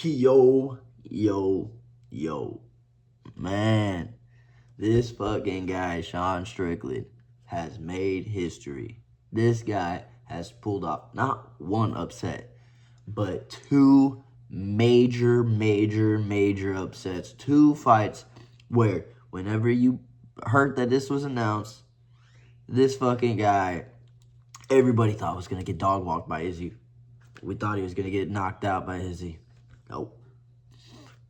Yo, yo, yo. Man, this fucking guy, Sean Strickland, has made history. This guy has pulled off not one upset, but two major upsets. Two fights where whenever you heard that this was announced, this fucking guy, everybody thought was going to get dog walked by Izzy. We thought he was going to get knocked out by Izzy. Nope.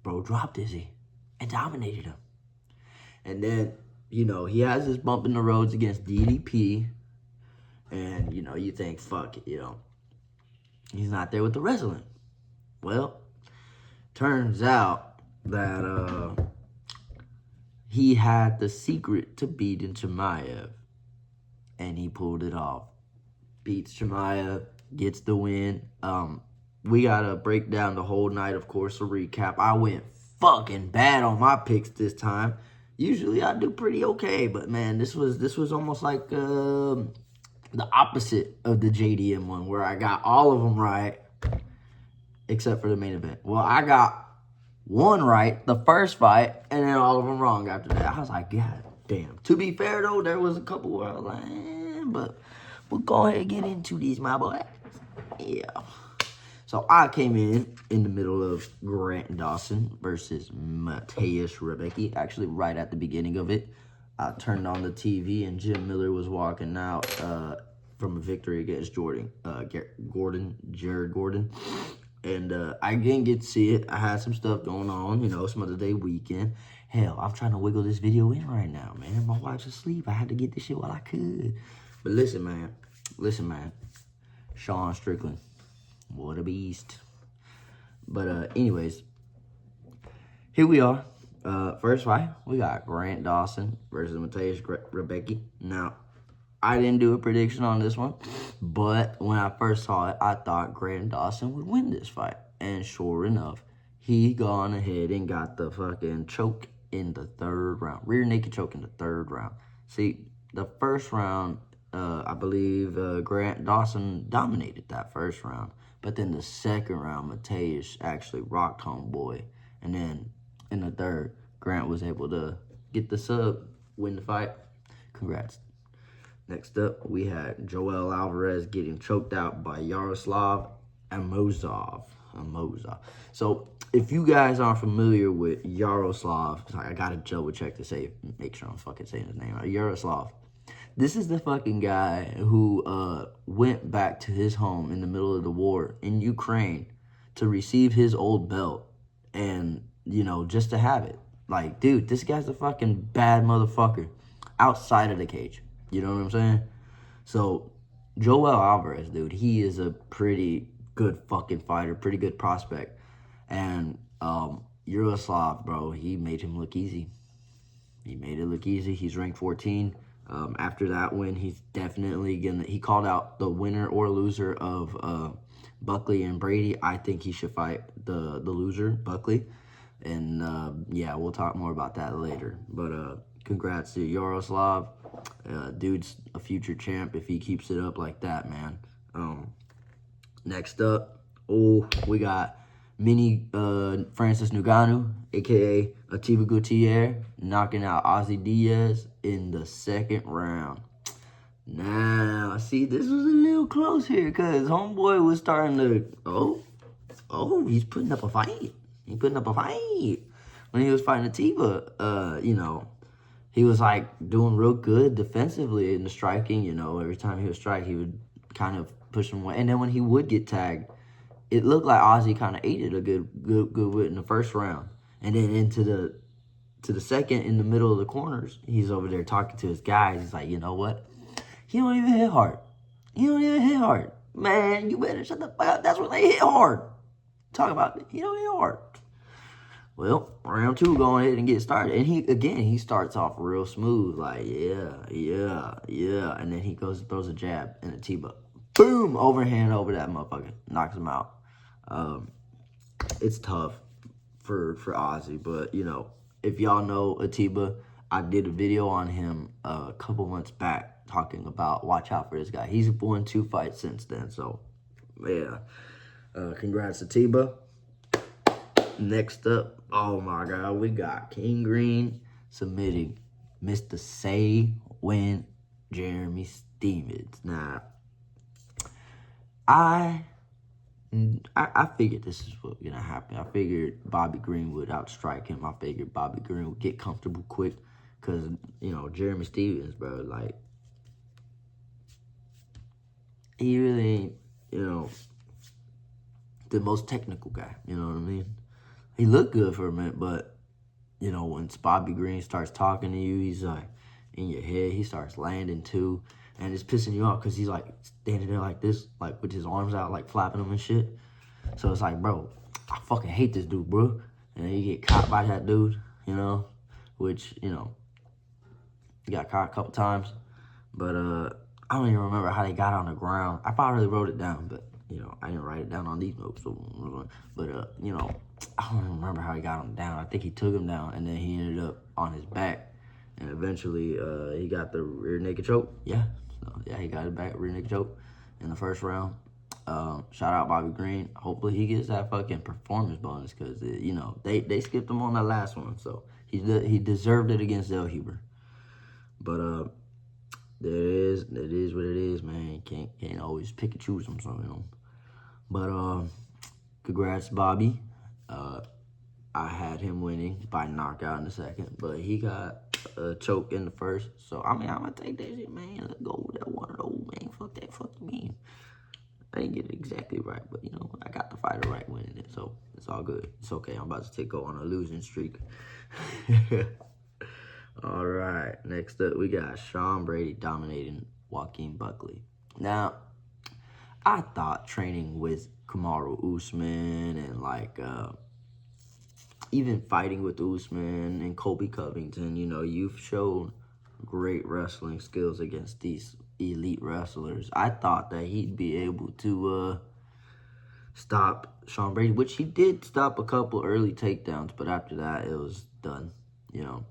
Bro dropped Izzy and dominated him. And then, he has this bump in the roads against DDP. And, you think, fuck it, he's not there with the wrestling. Well, turns out that he had the secret to beating Chimaev. And he pulled it off. Beats Chimaev, gets the win. We gotta break down the whole night, of course, a recap. I went fucking bad on my picks this time. Usually I do pretty okay, but man, this was almost like the opposite of the JDM one, where I got all of them right, except for the main event. Well, I got one right, the first fight, and then all of them wrong after that. I was like, God damn. To be fair, though, there was a couple where I was like, but we'll go ahead and get into these, my boy. Yeah. So I came in the middle of Grant Dawson versus Mateusz Rebecki. Actually, right at the beginning of it, I turned on the TV and Jim Miller was walking out from a victory against Jared Gordon. And I didn't get to see it. I had some stuff going on, some other day weekend. Hell, I'm trying to wiggle this video in right now, man. My wife's asleep. I had to get this shit while I could. But listen, man. Sean Strickland. What a beast. But anyways, here we are. First fight, we got Grant Dawson versus Mateusz Rebecki. Now, I didn't do a prediction on this one, but when I first saw it, I thought Grant Dawson would win this fight. And sure enough, he gone ahead and got the fucking choke in the third round. Rear naked choke in the third round. See, the first round, I believe Grant Dawson dominated that first round. But then the second round, Mateusz actually rocked homeboy. And then in the third, Grant was able to get the sub, win the fight. Congrats. Next up, we had Joel Alvarez getting choked out by Yaroslav Amosov. So, if you guys aren't familiar with Yaroslav, I gotta double check to make sure I'm fucking saying his name right. Yaroslav. This is the fucking guy who went back to his home in the middle of the war in Ukraine to receive his old belt and, just to have it. Like, dude, this guy's a fucking bad motherfucker outside of the cage. You know what I'm saying? So, Joel Alvarez, dude, he is a pretty good fucking fighter, pretty good prospect. And Yaroslav, bro, he made him look easy. He made it look easy. He's ranked 14. After that win, he's definitely he called out the winner or loser of Buckley and Brady. I think he should fight the loser, Buckley. And yeah, we'll talk more about that later. But congrats to Yaroslav. Dude's a future champ if he keeps it up like that, man. Next up, we got Mini Francis Ngannou, a.k.a. Atiba Gutierrez, knocking out Ozzy Diaz in the second round. Now, see, this was a little close here because homeboy was starting to, he's putting up a fight. When he was fighting Atiba, he was, doing real good defensively in the striking. Every time he would strike, he would kind of push him away. And then when he would get tagged, it looked like Ozzy kind of ate it a good win in the first round. And then into the second, in the middle of the corners, he's over there talking to his guys. He's like, you know what? He don't even hit hard. Man, you better shut the fuck up. That's when they hit hard. Talk about it. He don't hit hard. Well, round two, going ahead and get started. And he starts off real smooth. Like, yeah. And then he goes and throws a jab and a T-buck. Boom! Overhand over that motherfucker. Knocks him out. It's tough for Ozzy, but if y'all know Atiba, I did a video on him a couple months back talking about watch out for this guy. He's won 2 fights since then, so yeah. Congrats Atiba. Next up, oh my God, we got King Green submitting Mr. Say When Jeremy Stevens. Now, I figured this is what's gonna happen. I figured Bobby Green would outstrike him. I figured Bobby Green would get comfortable quick, cause you know Jeremy Stevens, bro, like he really ain't, you know, the most technical guy. You know what I mean? He looked good for a minute, but you know when Bobby Green starts talking to you, he's like in your head. He starts landing too, and it's pissing you off because he's like standing there like this, like with his arms out, like flapping them and shit. So it's like, bro, I fucking hate this dude, bro. And then you get caught by that dude, you know, which, you know, he got caught a couple times. But I don't even remember how they got on the ground. I probably wrote it down, but, you know, I didn't write it down on these notes. But, you know, I don't even remember how he got him down. I think he took him down, and then he ended up on his back. And eventually he got the rear naked choke. Yeah, so, yeah, he got his back rear naked choke in the first round. Shout out Bobby Green. Hopefully he gets that fucking performance bonus because, you know, they skipped him on that last one. So he deserved it against Del Huber. But it is what it is, man. Can't always pick and choose them, so, you know. But congrats, Bobby. I had him winning by knockout in the second, but he got a choke in the first. So, I mean, I'm going to take that shit, man. Let's go with that one of those, man. Fuck that fucking man. I didn't get it exactly right, but, you know, I got the fighter right winning it, so it's all good. It's okay. I'm about to go on a losing streak. All right. Next up, we got Sean Brady dominating Joaquin Buckley. Now, I thought training with Kamaru Usman and, like, even fighting with Usman and Colby Covington, you know, you've shown great wrestling skills against these elite wrestlers. I thought that he'd be able to stop Sean Brady, which he did stop a couple early takedowns, but after that it was done. You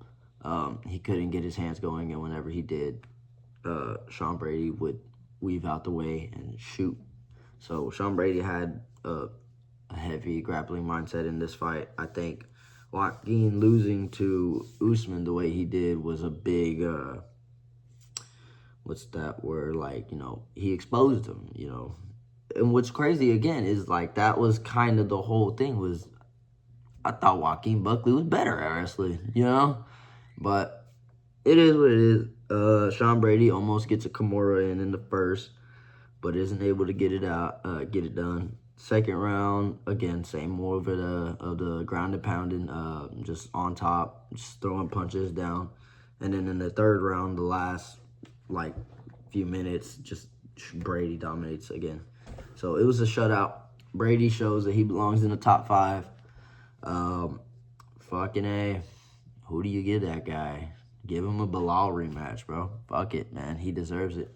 know, he couldn't get his hands going, and whenever he did, Sean Brady would weave out the way and shoot. So Sean Brady had a heavy grappling mindset in this fight. I think Joaquin losing to Usman the way he did was a big what's that word, like, you know, he exposed him, you know. And what's crazy, again, is, like, that was kind of the whole thing was, I thought Joaquin Buckley was better at wrestling, you know. But it is what it is. Sean Brady almost gets a Kimura in the first, but isn't able to get it done. Second round, again, same more of the ground and pounding, just on top, just throwing punches down. And then in the third round, the last, like, few minutes, just Brady dominates again. So it was a shutout. Brady shows that he belongs in the top 5. Fucking A. Who do you give that guy? Give him a Bilal rematch, bro. Fuck it, man. He deserves it.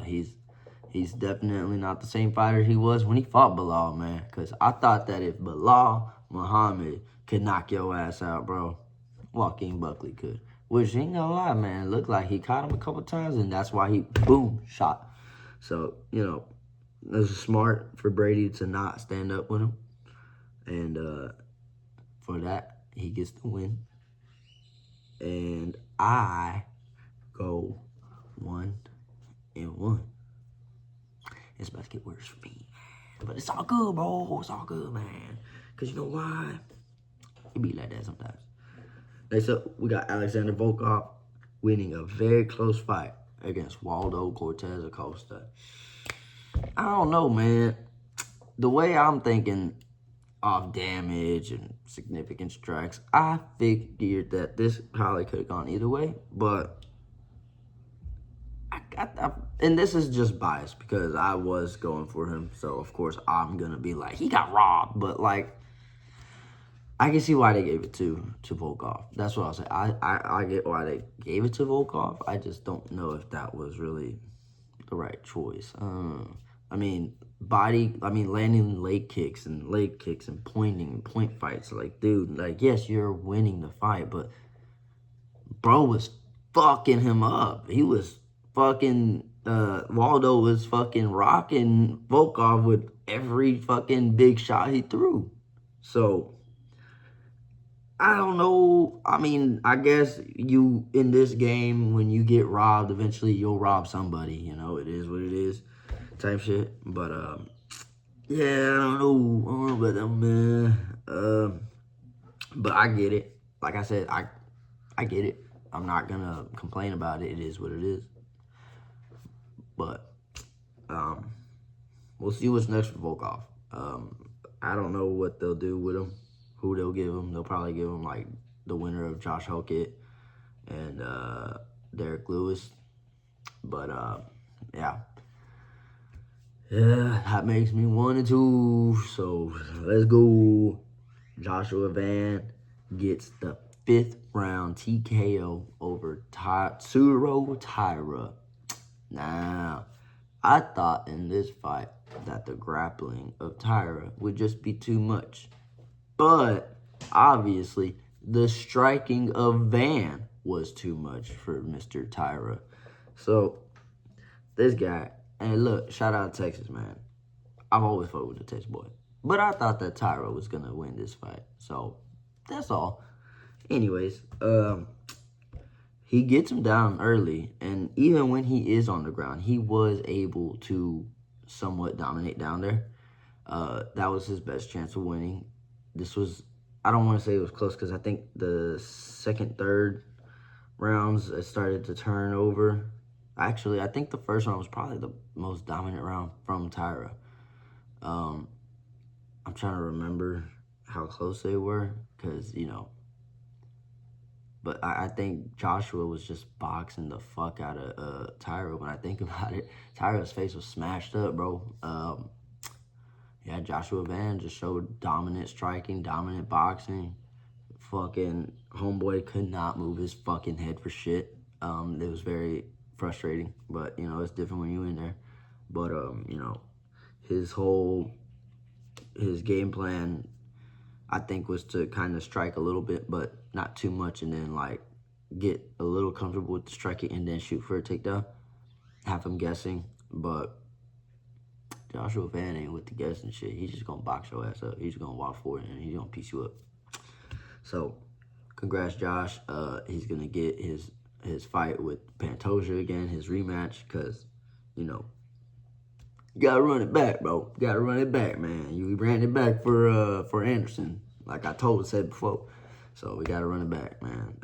He's definitely not the same fighter he was when he fought Bilal, man. Because I thought that if Bilal Muhammad could knock your ass out, bro, Joaquin Buckley could. Which, ain't gonna lie, man, it looked like he caught him a couple times, and that's why he, boom, shot. So, you know, it was smart for Brady to not stand up with him. And for that, he gets the win. And I go 1-1. It's about to get worse for me. But it's all good, bro. It's all good, man. Because you know why? It be like that sometimes. Next up, we got Alexander Volkov winning a very close fight against Waldo Cortez Acosta. I don't know, man. The way I'm thinking off damage and significant strikes, I figured that this probably could have gone either way. But, and this is just biased because I was going for him. So, of course, I'm going to be like, he got robbed. But, like, I can see why they gave it to Volkov. That's what I'll say. I get why they gave it to Volkov. I just don't know if that was really the right choice. I mean, landing leg kicks and pointing and point fights. Like, dude, like, yes, you're winning the fight, but bro was fucking him up. He was fucking, Waldo was fucking rocking Volkov with every fucking big shot he threw. So, I don't know. I mean, I guess you, in this game, when you get robbed, eventually you'll rob somebody. You know, it is what it is type shit. But, yeah, I don't know about that, man. But I get it. Like I said, I get it. I'm not going to complain about it. It is what it is. But, we'll see what's next for Volkov. I don't know what they'll do with him, who they'll give him. They'll probably give him, like, the winner of Josh Hokett and Derek Lewis. But, yeah. Yeah, that makes me 1-2. So, let's go. Joshua Van gets the 5th round TKO over Tatsuro Taira. Now, I thought in this fight that the grappling of Taira would just be too much. But, obviously, the striking of Van was too much for Mr. Taira. So, this guy, and look, shout out to Texas, man. I've always fought with the Texas boy. But I thought that Taira was going to win this fight. So, that's all. Anyways, he gets him down early, and even when he is on the ground, he was able to somewhat dominate down there. That was his best chance of winning. This was, I don't want to say it was close, because I think the second, third rounds, it started to turn over. Actually, I think the first round was probably the most dominant round from Taira. I'm trying to remember how close they were, because, you know, but I think Joshua was just boxing the fuck out of Taira. When I think about it, Taira's face was smashed up, bro. Yeah, Joshua Van just showed dominant striking, dominant boxing. Fucking homeboy could not move his fucking head for shit. It was very frustrating, but, you know, it's different when you're in there. But, you know, his game plan, I think, was to kind of strike a little bit, but not too much, and then, like, get a little comfortable with the striking and then shoot for a takedown. Have him guessing, but Joshua Van ain't with the guessing shit. He's just gonna box your ass up. He's gonna walk forward and he's gonna piece you up. So, congrats, Josh. He's gonna get his fight with Pantoja again, his rematch, because, you know, you gotta run it back, bro. You gotta run it back, man. You ran it back for Anderson, like I said before. So we gotta run it back, man.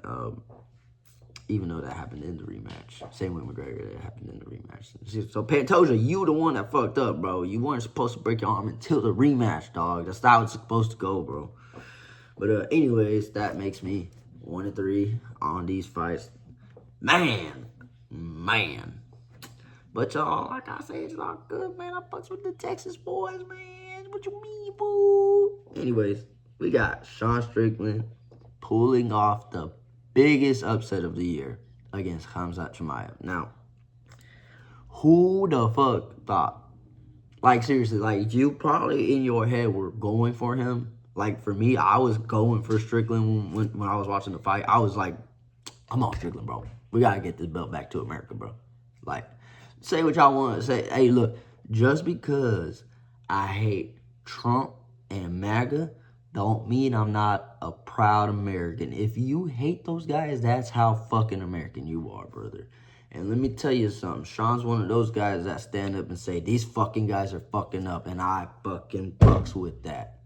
Even though that happened in the rematch. Same with McGregor, that happened in the rematch. So Pantoja, you the one that fucked up, bro. You weren't supposed to break your arm until the rematch, dog. That's how it's supposed to go, bro. But anyways, that makes me 1-3 on these fights. Man. But y'all, like I said, it's all good, man. I fucks with the Texas boys, man. What you mean, boo? Anyways, we got Sean Strickland pulling off the biggest upset of the year against Khamzat Chimaev. Now, who the fuck thought? Like, seriously, like, you probably in your head were going for him. Like, for me, I was going for Strickland when I was watching the fight. I was like, come on, Strickland, bro. We got to get this belt back to America, bro. Like, say what y'all want to say. Hey, look, just because I hate Trump and MAGA don't mean I'm not a proud American. If you hate those guys, that's how fucking American you are, brother. And let me tell you something. Sean's one of those guys that stand up and say, these fucking guys are fucking up, and I fucking fucks with that.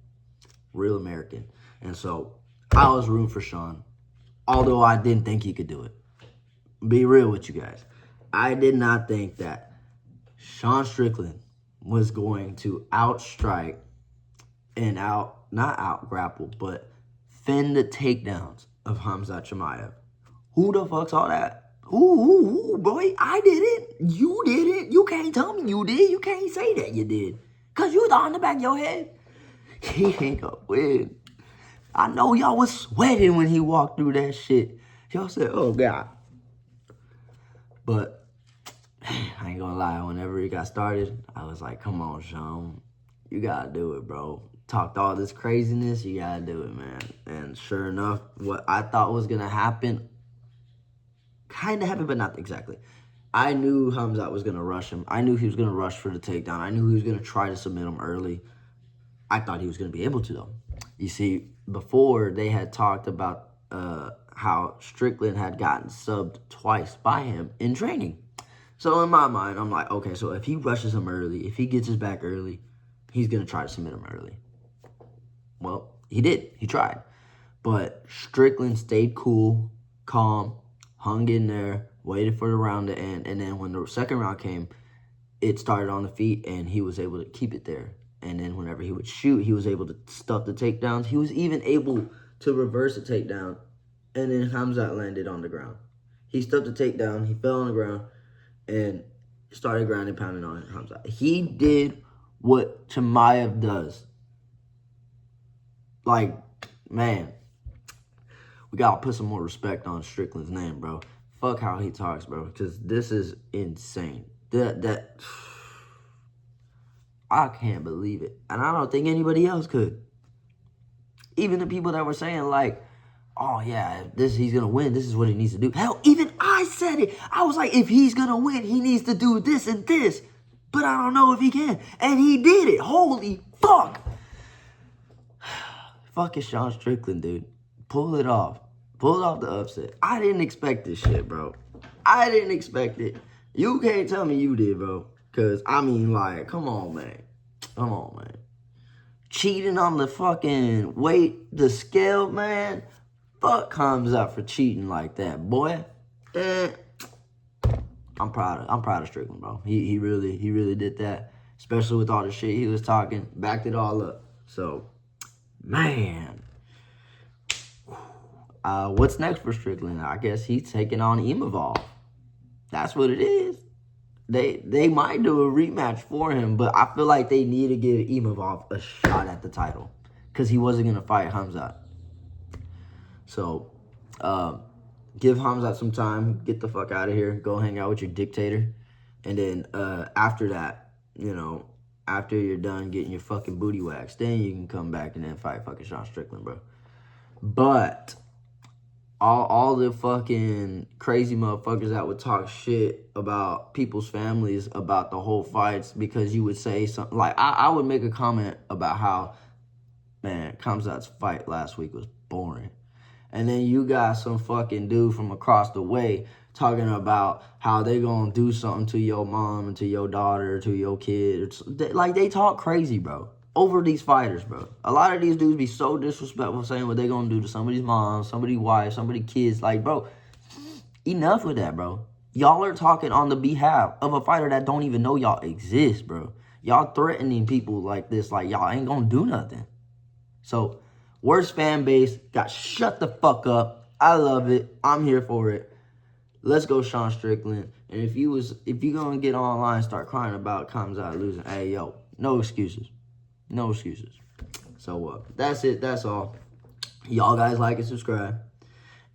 Real American. And so, I was rooting for Sean, although I didn't think he could do it. Be real with you guys. I did not think that Sean Strickland was going to outstrike and not out-grapple, but fend the takedowns of Khamzat Chimaev. Who the fuck saw that? Ooh, boy, I didn't. You didn't. You can't tell me you did. You can't say that you did. Because you thought in the back of your head, he ain't gonna win. I know y'all was sweating when he walked through that shit. Y'all said, oh, God. But I ain't gonna lie, whenever he got started, I was like, come on, Sean. You gotta do it, bro. Talked all this craziness, you gotta do it, man. And sure enough, what I thought was gonna happen, kind of happened, but not exactly. I knew Khamzat was gonna rush him. I knew he was gonna rush for the takedown. I knew he was gonna try to submit him early. I thought he was gonna be able to, though. You see, before they had talked about how Strickland had gotten subbed twice by him in training. So in my mind, I'm like, okay, so if he rushes him early, if he gets his back early, he's going to try to submit him early. Well, he did. He tried. But Strickland stayed cool, calm, hung in there, waited for the round to end. And then when the second round came, it started on the feet, and he was able to keep it there. And then whenever he would shoot, he was able to stuff the takedowns. He was even able to reverse the takedown, and then Khamzat landed on the ground. He stuffed the takedown, he fell on the ground, and started grounding, pounding on Khamzat. He did what Chimaev does. Like, man, we gotta put some more respect on Strickland's name, bro. Fuck how he talks, bro, because this is insane. That I can't believe it, and I don't think anybody else could. Even the people that were saying like, oh yeah, he's gonna win, this is what he needs to do. Hell, even I said it. I was like, if he's gonna win, he needs to do this and this. But I don't know if he can. And he did it. Holy fuck. Fucking Sean Strickland, dude. Pull it off. Pull off the upset. I didn't expect this shit, bro. I didn't expect it. You can't tell me you did, bro. Because, I mean, like, come on, man. Come on, man. Cheating on the fucking weight, the scale, man. Fuck comes up for cheating like that, boy. I'm proud of Strickland, bro. He really did that. Especially with all the shit he was talking. Backed it all up. So, man. What's next for Strickland? I guess he's taking on Imavov. That's what it is. They might do a rematch for him, but I feel like they need to give Imavov a shot at the title because he wasn't going to fight Khamzat. So, give Khamzat some time. Get the fuck out of here. Go hang out with your dictator. And then after that, you know, after you're done getting your fucking booty waxed, then you can come back and then fight fucking Sean Strickland, bro. But all the fucking crazy motherfuckers that would talk shit about people's families about the whole fights because you would say something like, I would make a comment about how, man, Khamzat's fight last week was boring. And then you got some fucking dude from across the way talking about how they gonna do something to your mom and to your daughter, to your kid. Like, they talk crazy, bro, over these fighters, bro. A lot of these dudes be so disrespectful saying what they gonna do to somebody's mom, somebody's wife, somebody's kids. Like, bro, enough with that, bro. Y'all are talking on the behalf of a fighter that don't even know y'all exist, bro. Y'all threatening people like this, like y'all ain't gonna do nothing. So, worst fan base, got shut the fuck up. I love it. I'm here for it. Let's go, Sean Strickland. And if you gonna get online and start crying about Khamzat losing, hey yo, no excuses. No excuses. So that's it. That's all. Y'all guys like and subscribe.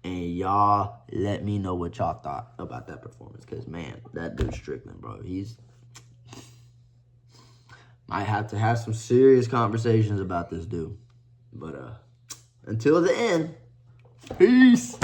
And y'all let me know what y'all thought about that performance. Because, man, that dude Strickland, bro, he's... might have to have some serious conversations about this dude. But until the end, peace.